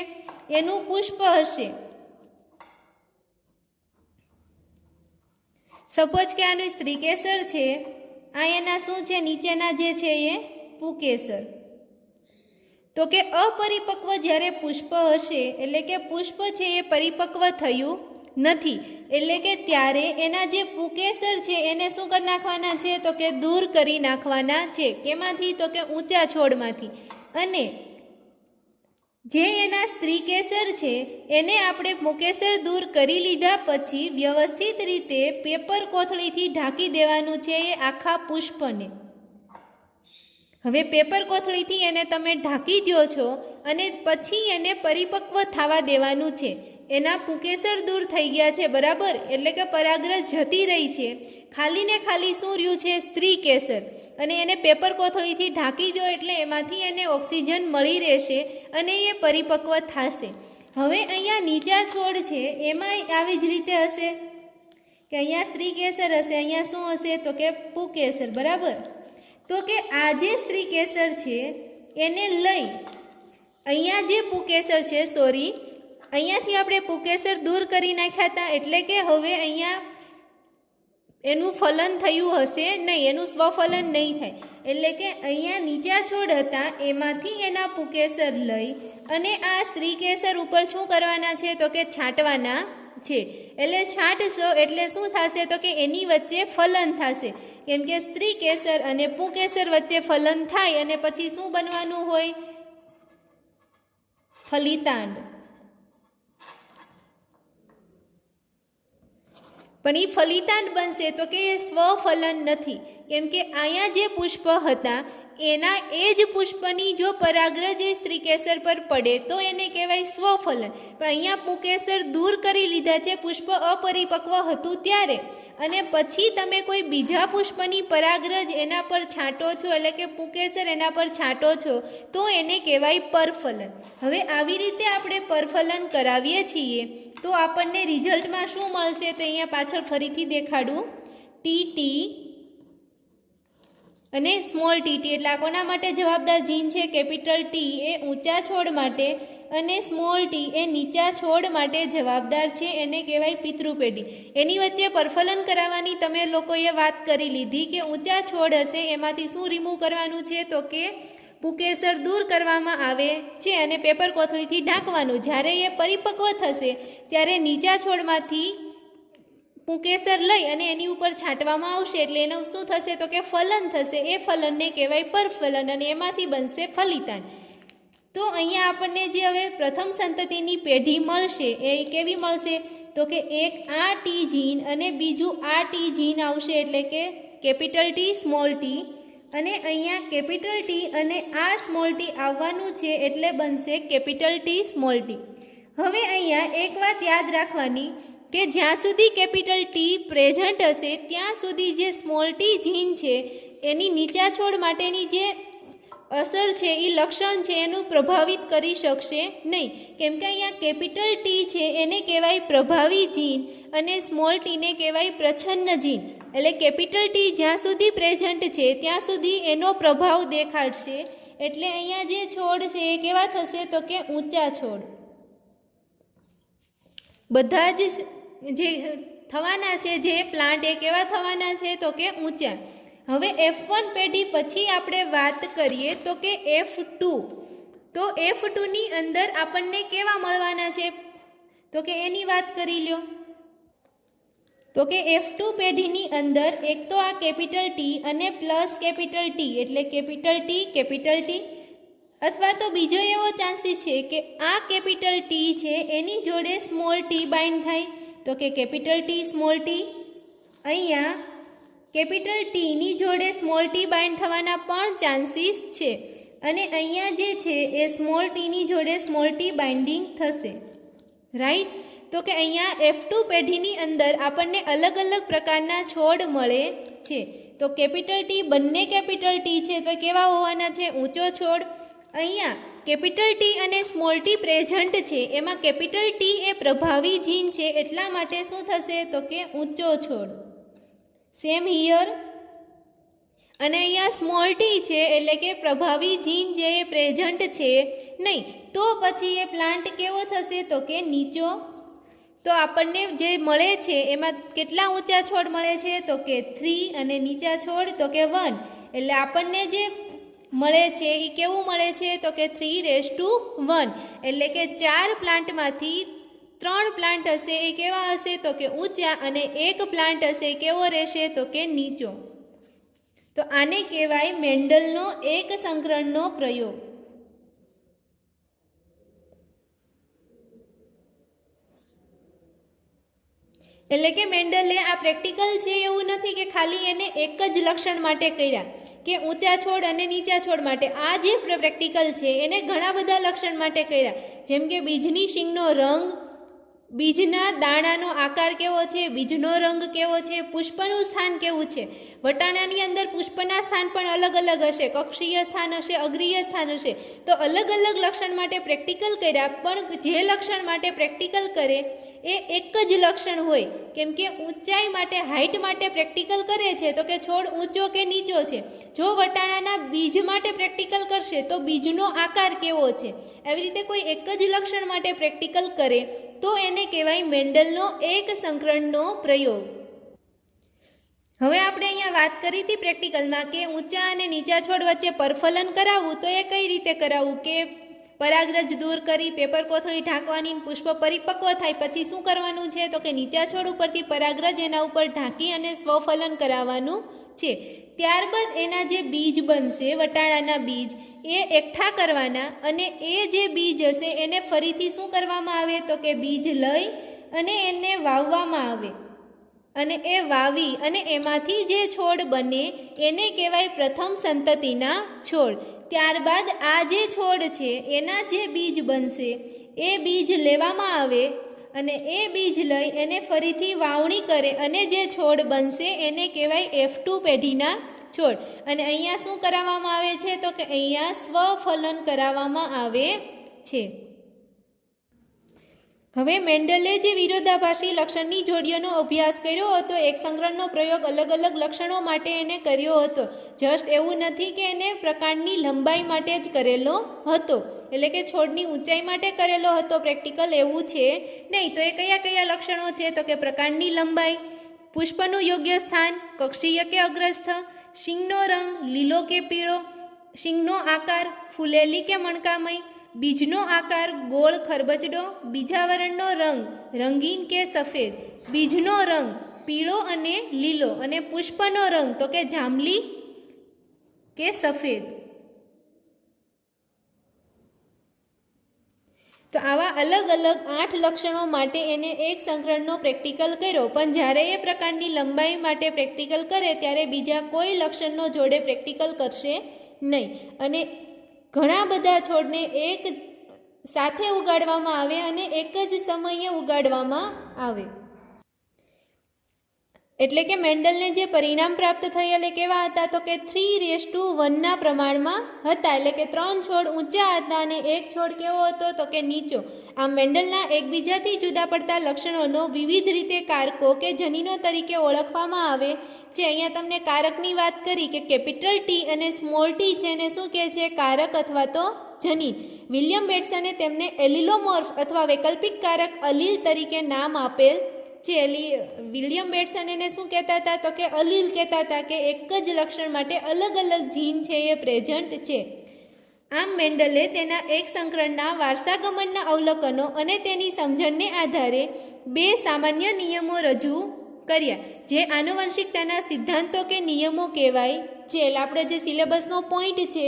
[SPEAKER 1] એનું પુષ્પ હશે. સપોઝ કે આનું સ્ત્રી કેસર છે, આ એના શું છે નીચેના જે છે એ પુકેસર. તો કે અપરિપક્વ જ્યારે પુષ્પ હશે એટલે કે પુષ્પ છે એ પરિપક્વ થયું નથી એટલે કે ત્યારે એના જે પુકેસર છે એને શું કરી નાખવાના છે તો કે દૂર કરી નાખવાના છે. કેમાંથી તો કે ઊંચા છોડમાંથી. અને જે એના સ્ત્રી કેસર છે એને આપણે પુંકેસર દૂર કરી લીધા પછી વ્યવસ્થિત રીતે પેપર કોથળીથી ઢાંકી દેવાનું છે એ આખા પુષ્પને. હવે પેપર કોથળીથી એને તમે ઢાંકી દો છો અને પછી એને પરિપક્વ થવા દેવાનું છે. એના પુંકેસર દૂર થઈ ગયા છે, બરાબર, એટલે કે પરાગરજ જતી રહી છે. ખાલી ને ખાલી શું રહ્યું છે? સ્ત્રી કેસર. અને એને પેપર કોથળીથી ઢાંકી દો એટલે એમાંથી એને ઓક્સિજન મળી રહેશે અને એ પરિપક્વ થશે. હવે અહીંયા નીચા છોડ છે એમાં આવી જ રીતે હશે કે અહીંયા સ્ત્રી કેસર હશે, અહીંયા શું હશે? તો કે પુંકેસર, બરાબર. તો કે આ જે સ્ત્રી કેસર છે એને લઈ અહીંયા જે પુંકેસર છે, સોરી, અહીંયાથી આપણે પુંકેસર દૂર કરી નાખ્યા હતા, એટલે કે હવે અહીંયા એનું ફલન થયું હશે નહીં, એનું સ્વફલન નહીં થાય. એટલે કે અહીંયા નીચા છોડ હતા એમાંથી એના પુંકેસર લઈ અને આ સ્ત્રી કેસર ઉપર શું કરવાના છે? તો કે છાંટવાના છે. એટલે છાંટશો એટલે શું થશે? તો કે એની વચ્ચે ફલન થશે. કેમ કે સ્ત્રી કેસર અને પુંકેસર વચ્ચે ફલન થાય અને પછી શું બનવાનું હોય? ફલિતાંડ. પણ એ ફલિતાંડ બનશે તો કે એ સ્વફલન નથી. કેમ કે અહીંયા જે પુષ્પ હતા એના એ જ પુષ્પની જો પરાગરજ એ સ્ત્રી કેસર પર પડે તો એને કહેવાય સ્વફલન. પણ અહીંયા પુંકેસર દૂર કરી લીધા છે, પુષ્પ અપરિપક્વ હતું ત્યારે, અને પછી તમે કોઈ બીજા પુષ્પની પરાગરજ એના પર છાંટો છો, એટલે કે પુંકેસર એના પર છાંટો છો, તો એને કહેવાય પરફલન. હવે આવી રીતે આપણે પરફલન કરાવીએ છીએ તો આપણને રિઝલ્ટમાં શું મળશે? તો અહીંયા પાછળ ફરીથી દેખાડું. ટીટી અને સ્મોલ ટીટી એટલે આ કોના માટે જવાબદાર જીન છે? કેપિટલ ટી એ ઊંચા છોડ માટે અને સ્મોલ ટી એ નીચા છોડ માટે જવાબદાર છે. એને કહેવાય પિતૃપેઢી. એની વચ્ચે પરફલન કરાવવાની તમે લોકોએ વાત કરી લીધી કે ઊંચા છોડ હશે એમાંથી શું રિમૂવ કરવાનું છે? તો કે પુંકેસર દૂર કરવામાં આવે છે અને પેપર કોથળીથી ઢાંકવાનું. જ્યારે એ પરિપક્વ થશે ત્યારે નીચા છોડમાંથી પુંકેસર લઈ અને એની ઉપર છાંટવામાં આવશે એટલે એનું શું થશે? તો કે ફલન થશે. એ ફલનને કહેવાય પરફલન અને એમાંથી બનશે ફલિતાંડ. તો અહીંયા આપણને જે હવે પ્રથમ સંતતિની પેઢી મળશે એ કેવી મળશે? તો કે એક આ ટી જીન અને બીજું આ ટી જીન આવશે, એટલે કે કેપિટલ ટી સ્મોલ ટી, અને અહીંયા કેપિટલ ટી અને આ સ્મોલ ટી આવવાનું છે એટલે બનશે કેપિટલ ટી સ્મોલ ટી. હવે અહીંયા એક વાત યાદ રાખવાની કે જ્યાં સુધી કેપિટલ ટી પ્રેઝન્ટ હશે ત્યાં સુધી જે સ્મોલ ટી જીન છે એની નીચા છોડ માટેની જે અસર છે એ લક્ષણ છે એનું પ્રભાવિત કરી શકશે નહીં. કેમ કે અહીંયા કેપિટલ ટી છે એને કહેવાય પ્રભાવી જીન અને સ્મોલ ટીને કહેવાય પ્રચ્છન્ન જીન. એટલે કેપિટલ ટી જ્યાં સુધી પ્રેઝન્ટ છે ત્યાં સુધી એનો પ્રભાવ દેખાડશે. એટલે અહીંયા જે છોડ છે એ કેવા થશે? તો કે ઊંચા છોડ. બધા જ જે થવાના છે જે પ્લાન્ટ એ કેવા થવાના છે? તો કે ઊંચા. હવે F1 પેઢી પછી આપણે વાત કરીએ તો કે F2. તો F2ની અંદર આપણને કેવા મળવાના છે? તો કે એની વાત કરી લ્યો. તો કે F2 પેઢીની અંદર એક તો આ કેપિટલ ટી અને પ્લસ કેપિટલ ટી એટલે કેપિટલ ટી, અથવા તો બીજો એવો ચાન્સીસ છે કે આ કેપિટલ ટી છે એની જોડે સ્મોલ ટી બાઇન્ડ થાય, તો કે કેપિટલ ટી સ્મોલ ટી. અહીંયા કેપિટલ ટીની જોડે સ્મોલ ટી બાઇન્ડ થવાના પણ ચાન્સીસ છે, અને અહીંયા જે છે એ સ્મોલ ટીની જોડે સ્મોલ ટી બાઇન્ડિંગ થશે, રાઈટ. તો કે અહીંયા F2 પેઢીની અંદર આપણને અલગ અલગ પ્રકારના છોડ મળે છે. તો કેપિટલ ટી બંને કેપિટલ ટી છે તો કેવા હોવાના છે? ઊંચો છોડ. અહીંયા કેપિટલ ટી અને સ્મોલ ટી પ્રેઝન્ટ છે, એમાં કેપિટલ ટી એ પ્રભાવી જીન છે એટલા માટે શું થશે? તો કે ઊંચો છોડ. Same here. અને અહીંયા સ્મોલ ટી છે એટલે કે પ્રભાવી જીન જે એ પ્રેઝન્ટ છે નહીં, તો પછી એ પ્લાન્ટ કેવો થશે? તો કે નીચો. તો આપણને જે મળે છે એમાં કેટલા ઊંચા છોડ મળે છે? તો કે 3, અને નીચા છોડ તો કે 1. એટલે આપણને જે મળે છે એ કેવું મળે છે? તો કે 3:1. એટલે કે 4 પ્લાન્ટમાંથી 3 પ્લાન્ટ હશે એ કેવા હશે? તો કે ઊંચા, અને 1 પ્લાન્ટ હશે એ કેવો રહેશે? તો કે નીચો. તો આને કહેવાય મેન્ડલનો એક સંકરણનો પ્રયોગ. એટલે કે મેન્ડલે આ પ્રેક્ટિકલ છે એવું નથી કે ખાલી એને એક જ લક્ષણ માટે કર્યા કે ઊંચા છોડ અને નીચા છોડ માટે. આ જે પ્રેક્ટિકલ છે એને ઘણા બધા લક્ષણ માટે કર્યા, જેમ કે બીજની શીંગનો રંગ, બીજના દાણાનો આકાર કેવો છે, બીજનો રંગ કેવો છે, પુષ્પનું સ્થાન કેવું છે. વટાણાની અંદર પુષ્પના સ્થાન પણ અલગ અલગ હશે, કક્ષીય સ્થાન હશે, અગ્રીય સ્થાન હશે. તો અલગ અલગ લક્ષણ માટે પ્રેક્ટિકલ કર્યા, પણ જે લક્ષણ માટે પ્રેક્ટિકલ કરે એ એક જ લક્ષણ હોય. કેમ કે ઊંચાઈ માટે, હાઇટ માટે પ્રેક્ટિકલ કરે છે તો કે છોડ ઊંચો કે નીચો છે. જો વટાણાના બીજ માટે પ્રેક્ટિકલ કરશે તો બીજનો આકાર કેવો છે. એવી રીતે કોઈ એક જ લક્ષણ માટે પ્રેક્ટિકલ કરે તો એને કહેવાય મેન્ડલનો એક સંકરણનો પ્રયોગ. હવે આપણે અહીંયા વાત કરી હતી પ્રેક્ટિકલમાં કે ઊંચા અને નીચા છોડ વચ્ચે પરફલન કરાવવું, તો એ કઈ રીતે કરાવવું કે પરાગરજ દૂર કરી પેપર કોથળી ઢાંકવાની, પુષ્પ પરિપક્વ થાય પછી શું કરવાનું છે તો કે નીચા છોડ ઉપરથી પરાગરજ એના ઉપર ઢાંકી અને સ્વફલન કરાવવાનું છે. ત્યારબાદ એના જે બીજ બનશે, વટાણાના બીજ, એ એકઠા કરવાના અને એ જે બીજ હશે એને ફરીથી શું કરવામાં આવે તો કે બીજ લઈ અને એને વાવવામાં આવે. અને એ વાવી અને એમાંથી જે છોડ બને એને કહેવાય પ્રથમ સંતતિના છોડ. ત્યારબાદ આ જે છોડ છે એના જે બીજ બનશે એ બીજ લેવામાં આવે અને એ બીજ લઈ એને ફરીથી વાવણી કરે અને જે છોડ બનશે એને કહેવાય F2 પેઢીના છોડ. અને અહીંયા શું કરાવવામાં આવે છે તો કે અહીંયા સ્વફલન કરાવવામાં આવે છે. હવે મેન્ડલે જે વિરોધાભાસી લક્ષણની જોડીઓનો અભ્યાસ કર્યો હતો, એક સંકરણનો પ્રયોગ અલગ અલગ લક્ષણો માટે એને કર્યો હતો. જસ્ટ એવું નથી કે એને પ્રકાંડની લંબાઈ માટે જ કરેલો હતો, એટલે કે છોડની ઊંચાઈ માટે કરેલો હતો પ્રેક્ટિકલ, એવું છે નહીં. તો એ કયા કયા લક્ષણો છે તો કે પ્રકાંડની લંબાઈ, પુષ્પનું યોગ્ય સ્થાન, કક્ષીય કે અગ્રસ્થ, શીંગનો રંગ લીલો કે પીળો, શીંગનો આકાર ફૂલેલી કે મણકામય, બીજનો આકાર ગોળ ખરબચડો, બીજાવરણનો રંગ રંગીન કે સફેદ, બીજનો રંગ પીળો અને લીલો અને પુષ્પનો રંગ તો કે જાંબલી કે સફેદ. તો આવા અલગ અલગ 8 લક્ષણો માટે એને એક સંકરણનો પ્રેક્ટિકલ કર્યો. પણ જ્યારે એ પ્રકારની લંબાઈ માટે પ્રેક્ટિકલ કરે ત્યારે બીજા કોઈ લક્ષણનો જોડે પ્રેક્ટિકલ કરશે નહીં. અને ઘણા બધા છોડને એક સાથે ઉગાડવામાં આવે અને એક જ સમયે ઉગાડવામાં આવે. એટલે કે મેન્ડલને જે પરિણામ પ્રાપ્ત થયેલ એ કેવા હતા તો કે 3:1 પ્રમાણમાં હતા. એટલે કે 3 છોડ ઊંચા હતા અને એક છોડ કેવો હતો તો કે નીચો. આ મેન્ડલના એકબીજાથી જુદા પડતા લક્ષણોનો વિવિધ રીતે કારકો કે જનીનો તરીકે ઓળખવામાં આવે છે. અહીંયા તમને કારકની વાત કરી કે કેપિટલ ટી અને સ્મોલ ટી છે એને શું કહે છે, કારક અથવા તો જનીન. વિલિયમ બેટ્સને તેમને એલિલોમોર્ફ અથવા વૈકલ્પિક કારક અલીલ તરીકે નામ આપેલ છે. વિલિયમ બેટ્સન એને શું કહેતા હતા તો કે અલીલ કહેતા હતા, કે એક જ લક્ષણ માટે અલગ અલગ જીન છે એ પ્રેઝન્ટ છે. આમ મેન્ડલે તેના એક સંકરણના વારસાગમનના અવલોકનો અને તેની સમજણને આધારે 2 સામાન્ય નિયમો રજૂ કર્યા, જે આનુવંશિકતાના સિદ્ધાંતો કે નિયમો કહેવાય છે. એટલે આપણે જે સિલેબસનો પોઈન્ટ છે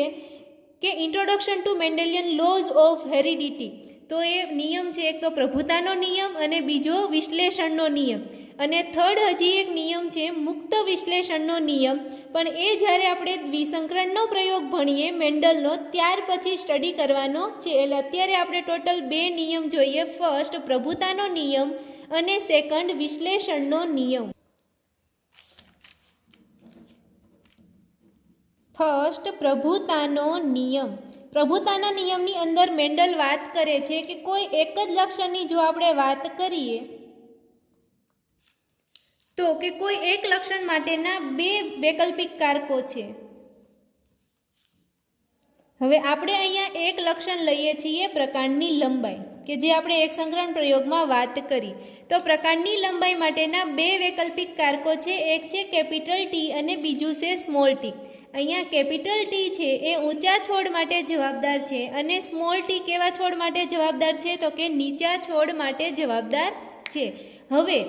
[SPEAKER 1] કે introduction to Mendelian laws of heredity, તો એ નિયમ છે એક તો પ્રભુતાનો નિયમ અને બીજો વિશ્લેષણનો નિયમ, અને થર્ડ હજી એક નિયમ છે મુક્ત વિશ્લેષણનો નિયમ. પણ એ જ્યારે આપણે દ્વિસંકરણનો પ્રયોગ ભણીએ મેન્ડલનો ત્યાર પછી સ્ટડી કરવાનો છે. એટલે અત્યારે આપણે ટોટલ 2 નિયમ જોઈએ. ફર્સ્ટ પ્રભુતાનો નિયમ અને સેકન્ડ વિશ્લેષણનો નિયમ. ફર્સ્ટ પ્રભુતાનો નિયમ. પ્રભુતાના નિયમની અંદર મેન્ડલ વાત કરે છે કે કોઈ એક જ લક્ષણની જો આપણે વાત કરીએ તો કે કોઈ એક લક્ષણ માટેના 2 વૈકલ્પિક કારકો છે. હવે આપણે અહીંયા એક લક્ષણ લઈએ છીએ પ્રકાંડની લંબાઈ, કે જે આપણે એક સંકરણ પ્રયોગમાં વાત કરી. તો પ્રકાંડની લંબાઈ માટેના 2 વૈકલ્પિક કારકો છે. એક છે કેપિટલ ટી અને બીજું છે સ્મોલ ટી. અહીંયા કેપિટલ ટી છે એ ઊંચા છોડ માટે જવાબદાર છે અને સ્મોલ ટી કેવા છોડ માટે જવાબદાર છે તો કે નીચા છોડ માટે જવાબદાર છે. હવે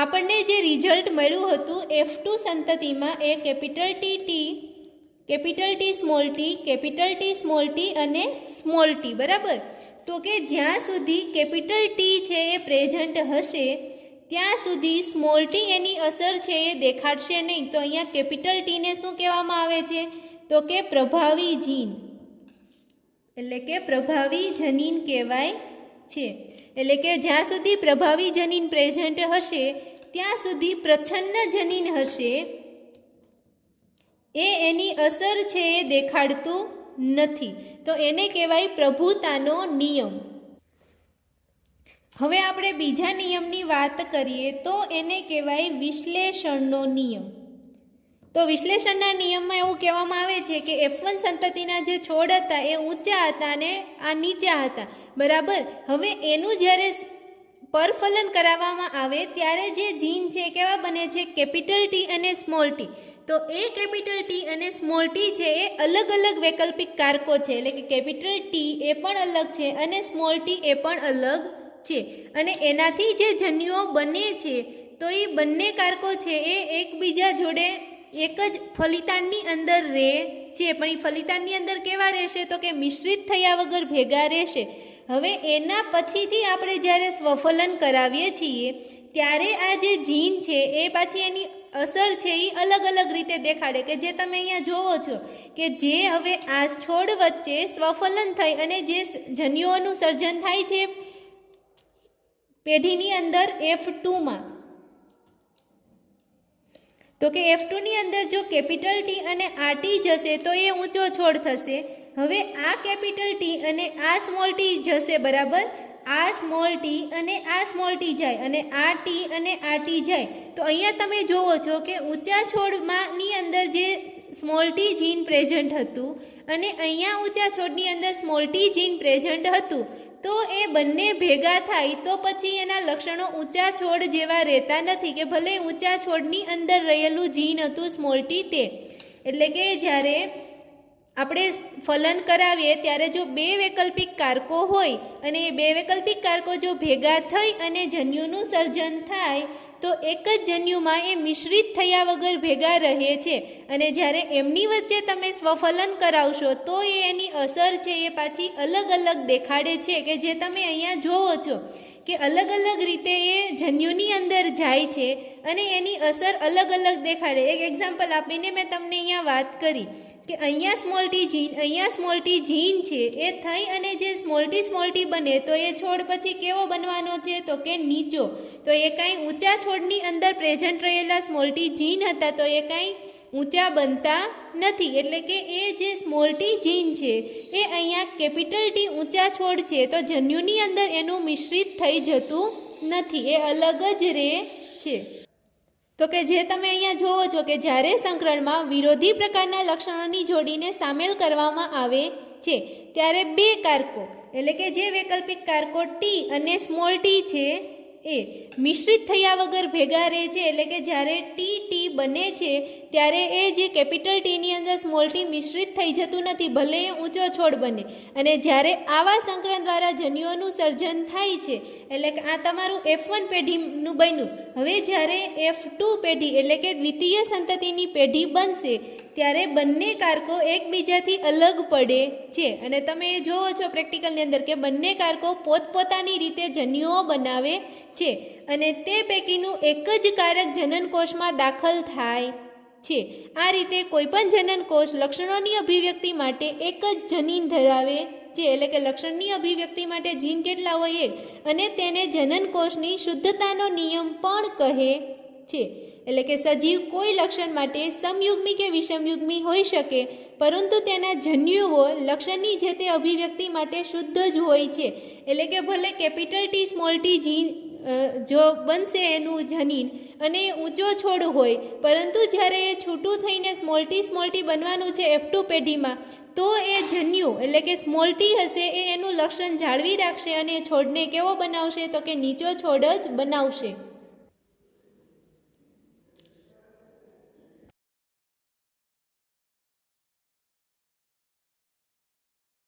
[SPEAKER 1] આપણને જે રિઝલ્ટ મળ્યું હતું F2 સંતતિમાં એ capital T, capital T small T, capital T small T અને સ્મોલ ટી, બરાબર. તો કે જ્યાં સુધી કેપિટલ ટી છે એ પ્રેઝન્ટ હશે ત્યાં સુધી સ્મોલ ટી એની અસર છે એ દેખાડશે નહીં. તો અહીંયા કેપિટલ ટીને શું કહેવામાં આવે છે? તો કે પ્રભાવી જીન, એટલે કે પ્રભાવી જનીન કહેવાય છે. એટલે કે જ્યાં સુધી પ્રભાવી જનીન પ્રેઝન્ટ હશે ત્યાં સુધી પ્રચ્છન્ન જનીન હશે એ એની અસર છે એ દેખાડતું નથી. તો એને કહેવાય પ્રભુતાનો નિયમ. હવે આપણે બીજા નિયમની વાત કરીએ તો એને કહેવાય વિશ્લેષણનો નિયમ. તો વિશ્લેષણના નિયમમાં એવું કહેવામાં આવે છે કે F1 સંતતિના જે છોડ હતા એ ઊંચા હતા અને આ નીચા હતા, બરાબર. હવે એનું જ્યારે પરફલન કરાવવામાં આવે ત્યારે જે જીન છે કેવા બને છે? કેપિટલ ટી અને સ્મોલ ટી. તો એ કેપિટલ ટી અને સ્મોલ ટી છે એ અલગ અલગ વૈકલ્પિક કારકો છે, એટલે કે કેપિટલ ટી એ પણ અલગ છે અને સ્મોલ ટી એ પણ અલગ છે. અને એનાથી જે જન્યુઓ બને છે તો એ બંને કારકો છે એ એકબીજા જોડે એક જ ફલિતાંડની અંદર રહે છે. પણ એ ફલિતાંડની અંદર કેવા રહેશે? તો કે મિશ્રિત થયા વગર ભેગા રહેશે. હવે એના પછીથી આપણે જ્યારે સ્વફલન કરાવીએ છીએ ત્યારે આ જે જીન છે એ પાછી એની અસર છે એ અલગ અલગ રીતે દેખાડે, કે જે તમે અહીંયા જોવો છો કે જે હવે આ છોડ વચ્ચે સ્વફલન થઈ અને જે જન્યુઓનું સર્જન થાય છે પેઢીની અંદર F2માં, તો કે F2ની અંદર જો કેપિટલ ટી અને આ ટી જશે તો એ ઊંચો છોડ થશે. હવે આ કેપિટલ ટી અને આ સ્મોલ ટી જશે, બરાબર. આ સ્મોલ ટી અને આ સ્મોલ ટી જાય અને આ ટી અને આ ટી જાય. તો અહીંયા તમે જોવો છો કે ઊંચા છોડમાંની અંદર જે સ્મોલ ટી જીન પ્રેઝન્ટ હતું અને અહીંયા ઊંચા છોડની અંદર સ્મોલ ટી જીન પ્રેઝન્ટ હતું, તો એ બંને ભેગા થાય તો પછી એના લક્ષણો ઊંચા છોડ જેવા રહેતા નથી, કે ભલે ઊંચા છોડની અંદર રહેલું જીન હતું સ્મોલ ટી તે. એટલે કે જ્યારે આપણે ફલન કરાવીએ ત્યારે જો બે વૈકલ્પિક કારકો હોય અને એ બે વૈકલ્પિક કારકો જો ભેગા થઈ અને જન્યુનું સર્જન થાય તો એક જ જન્યુમાં એ મિશ્રિત થયા વગર ભેગા રહે છે. અને જ્યારે એમની વચ્ચે તમે સ્વફલન કરાવશો તો એ એની અસર છે એ પાછી અલગ અલગ દેખાડે છે, કે જે તમે અહીંયા જોવો છો કે અલગ અલગ રીતે એ જન્યુની અંદર જાય છે અને એની અસર અલગ અલગ દેખાડે. એક એક્ઝામ્પલ આપીને મેં તમને અહીંયા વાત કરી કે અહીંયા સ્મોલ ટી જીન, અહીંયા સ્મોલ ટી જીન છે એ થઈ અને જે સ્મોલ ટી બને તો એ છોડ પછી કેવો બનવાનો છે? તો કે નીચો. તો એ કાંઈ ઊંચા છોડની અંદર પ્રેઝન્ટ રહેલા સ્મોલ ટી જીન હતા તો એ કાંઈ ઊંચા બનતા નથી. એટલે કે એ જે સ્મોલ ટી જીન છે એ અહીંયા કેપિટલ ટી ઊંચા છોડ છે તો જન્યુની અંદર એનું મિશ્રિત થઈ જતું નથી, એ અલગ જ રહે છે. તો કે જે તમે અહીંયા જોવો છો કે જ્યારે સંકરણમાં વિરોધી પ્રકારના લક્ષણોની જોડીને સામેલ કરવામાં આવે છે ત્યારે બે કારકો, એટલે કે જે વૈકલ્પિક કારકો ટી અને સ્મોલ ટી છે એ મિશ્રિત થયા વગર ભેગા રહે છે. એટલે કે જ્યારે ટી બને છે ત્યારે એ જે કેપિટલ ટીની અંદર સ્મોલ ટી મિશ્રિત થઈ જતું નથી, ભલે એ ઊંચો છોડ બને. અને જ્યારે આવા સંકરણ દ્વારા જન્યુઓનું સર્જન થાય છે, એટલે કે આ તમારું F1 પેઢીનું બન્યું. હવે જ્યારે F2 પેઢી એટલે કે દ્વિતીય સંતતિની પેઢી બનશે ત્યારે બંને કારકો એકબીજાથી અલગ પડે છે. અને તમે એ જોવો છો પ્રેક્ટિકલની અંદર કે બંને કારકો પોતપોતાની રીતે જન્યુઓ બનાવે છે અને તે પૈકીનું એક જ કારક જનનકોષમાં દાખલ થાય છે. આ રીતે કોઈપણ જનનકોષ લક્ષણોની અભિવ્યક્તિ માટે એક જ જનીન ધરાવે છે, એટલે કે લક્ષણની અભિવ્યક્તિ માટે જીન કેટલા હોય? એક. અને તેને જનનકોષની શુદ્ધતાનો નિયમ પણ કહે છે. એટલે કે સજીવ કોઈ લક્ષણ માટે સમયુગ્મી કે વિષમયુગ્મી હોઈ શકે, પરંતુ તેના જન્યુઓ લક્ષણની જે તે અભિવ્યક્તિ માટે શુદ્ધ જ હોય છે. એટલે કે ભલે કેપિટલ ટી સ્મોલ ટી જીન જો બનશે એનું જનીન અને ઊંચો છોડ હોય, પરંતુ જ્યારે એ છૂટું થઈને સ્મોલ ટી બનવાનું છે F2 પેઢીમાં, તો એ જન્યુ એટલે કે સ્મોલ ટી હશે એ એનું લક્ષણ જાળવી રાખશે અને છોડને કેવો બનાવશે? તો કે નીચો છોડ જ બનાવશે.